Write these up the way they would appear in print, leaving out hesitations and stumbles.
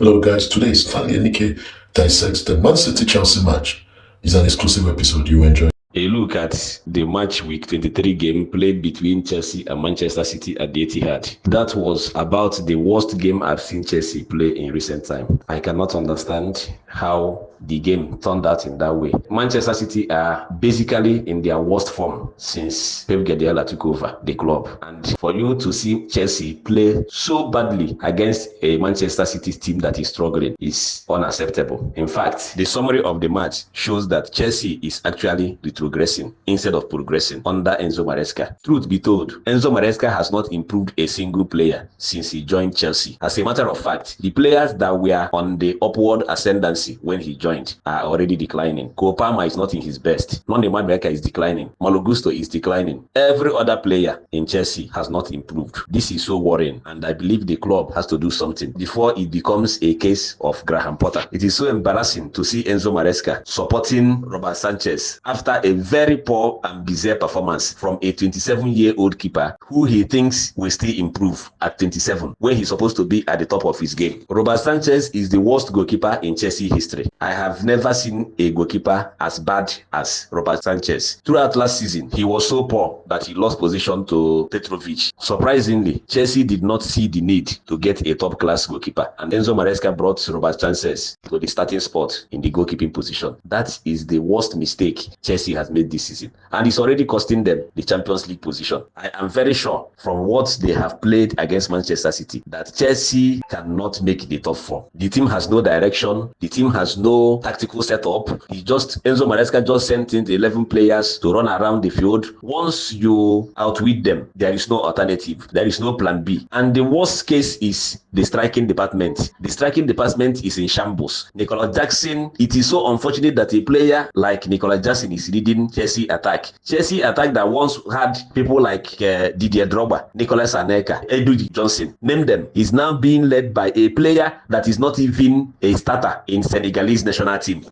Hello, guys. Today is Stanley and Enike dissects the Man City Chelsea match. It's an exclusive episode you enjoy. A look at the match week 23 game played between Chelsea and Manchester City at the Etihad. That was about the worst game I've seen Chelsea play in recent time. I cannot understand how the game turned out in that way. Manchester City are basically in their worst form since Pep Guardiola took over the club. And for you to see Chelsea play so badly against a Manchester City team that is struggling is unacceptable. In fact, the summary of the match shows that Chelsea is actually retrogressing instead of progressing under Enzo Maresca. Truth be told, Enzo Maresca has not improved a single player since he joined Chelsea. As a matter of fact, the players that were on the upward ascendancy when he joined are already declining. Cole Palmer is not in his best. Noni Madueke is declining. Malo Gusto is declining. Every other player in Chelsea has not improved. This is so worrying, and I believe the club has to do something before it becomes a case of Graham Potter. It is so embarrassing to see Enzo Maresca supporting Robert Sanchez after a very poor and bizarre performance from a 27-year-old keeper who he thinks will still improve at 27 when he's supposed to be at the top of his game. Robert Sanchez is the worst goalkeeper in Chelsea history. I have never seen a goalkeeper as bad as Robert Sanchez. Throughout last season, he was so poor that he lost position to Petrovic. Surprisingly, Chelsea did not see the need to get a top-class goalkeeper, and Enzo Maresca brought Robert Sanchez to the starting spot in the goalkeeping position. That is the worst mistake Chelsea has made this season, and it's already costing them the Champions League position. I am very sure from what they have played against Manchester City that Chelsea cannot make the top four. The team has no direction. The team has no tactical setup. Enzo Maresca just sent in 11 players to run around the field. Once you outwit them, there is no alternative. There is no plan B. And the worst case is the striking department. The striking department is in shambles. Nicolas Jackson, it is so unfortunate that a player like Nicolas Jackson is leading Chelsea attack. Chelsea attack that once had people like Didier Drogba, Nicolas Enike, Edu Johnson, name them, is now being led by a player that is not even a starter in Senegalese national team.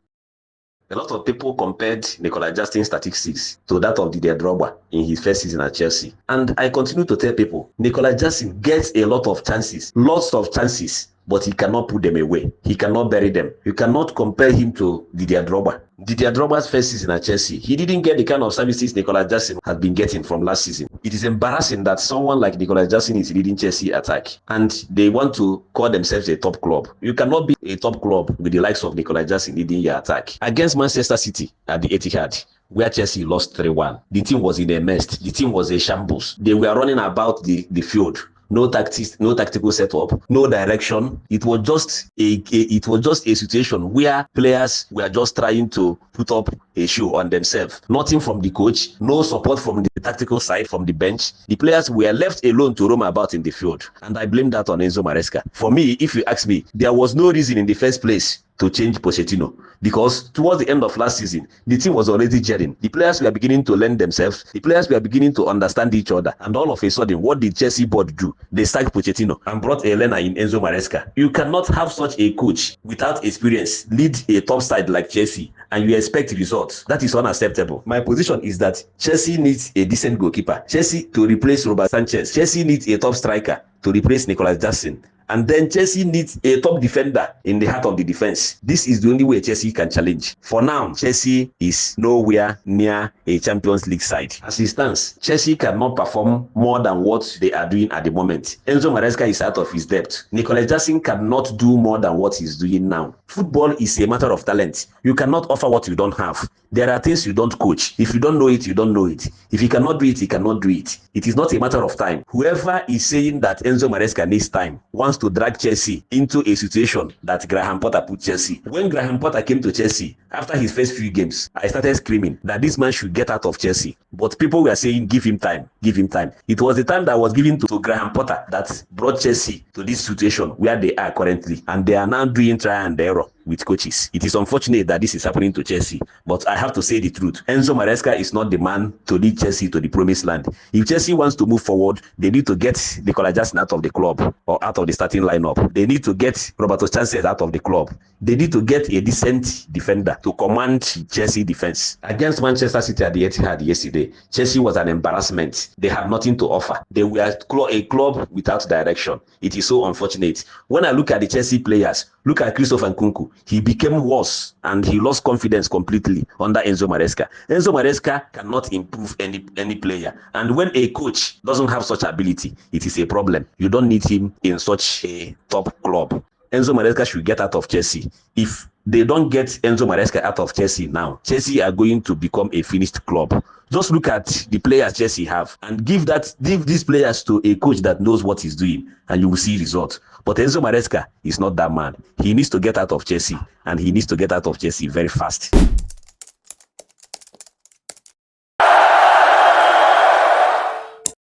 A lot of people compared Nicolas Jackson's statistics to that of Didier Drogba in his first season at Chelsea. And I continue to tell people, Nicolas Jackson gets a lot of chances, lots of chances, but he cannot put them away. He cannot bury them. You cannot compare him to Didier Drogba. Didier Drogba's first season at Chelsea, he didn't get the kind of services Nicolas Jackson has been getting from last season. It is embarrassing that someone like Nicolas Jackson is leading Chelsea attack, and they want to call themselves a top club. You cannot be a top club with the likes of Nicolas Jackson leading your attack. Against Manchester City at the Etihad, where Chelsea lost 3-1, the team was in a mess. The team was a shambles. They were running about the field. No tactics, no tactical setup, no direction. It was just a situation where players were just trying to put up a show on themselves. Nothing from the coach, no support from the tactical side, from the bench. The players were left alone to roam about in the field, and I blame that on Enzo Maresca. For me, if you ask me, there was no reason in the first place to change Pochettino, because towards the end of last season, the team was already gelling. The players were beginning to learn themselves. The players were beginning to understand each other. And all of a sudden, what did Chelsea board do? They sacked Pochettino and brought a learner in Enzo Maresca. You cannot have such a coach without experience lead a top side like Chelsea and you expect results. That is unacceptable. My position is that Chelsea needs a decent goalkeeper. Chelsea to replace Robert Sanchez. Chelsea needs a top striker to replace Nicolas Jackson. And then Chelsea needs a top defender in the heart of the defense. This is the only way Chelsea can challenge. For now, Chelsea is nowhere near a Champions League side. As it stands, Chelsea cannot perform more than what they are doing at the moment. Enzo Maresca is out of his depth. Nicolas Jackson cannot do more than what he's doing now. Football is a matter of talent. You cannot offer what you don't have. There are things you don't coach. If you don't know it, you don't know it. If you cannot do it, you cannot do it. It is not a matter of time. Whoever is saying that Enzo Maresca needs time wants to drag Chelsea into a situation that Graham Potter put Chelsea. When Graham Potter came to Chelsea, after his first few games, I started screaming that this man should get out of Chelsea. But people were saying, give him time, give him time. It was the time that was given to Graham Potter that brought Chelsea to this situation where they are currently. And they are now doing trial and error with coaches. It is unfortunate that this is happening to Chelsea, but I have to say the truth. Enzo Maresca is not the man to lead Chelsea to the promised land. If Chelsea wants to move forward, they need to get Nicolas Jackson out of the club or out of the starting lineup. They need to get Roberto Sanchez out of the club. They need to get a decent defender to command Chelsea defense. Against Manchester City at the Etihad yesterday, Chelsea was an embarrassment. They had nothing to offer. They were a club without direction. It is so unfortunate. When I look at the Chelsea players, Look at Christopher Nkunku. He became worse and he lost confidence completely under Enzo Maresca. Enzo Maresca cannot improve any player. And when a coach doesn't have such ability, it is a problem. You don't need him in such a top club. Enzo Maresca should get out of Chelsea. If they don't get Enzo Maresca out of Chelsea now, Chelsea are going to become a finished club. Just look at the players Chelsea have and give these players to a coach that knows what he's doing, and you will see results. But Enzo Maresca is not that man. He needs to get out of Chelsea, and he needs to get out of Chelsea very fast.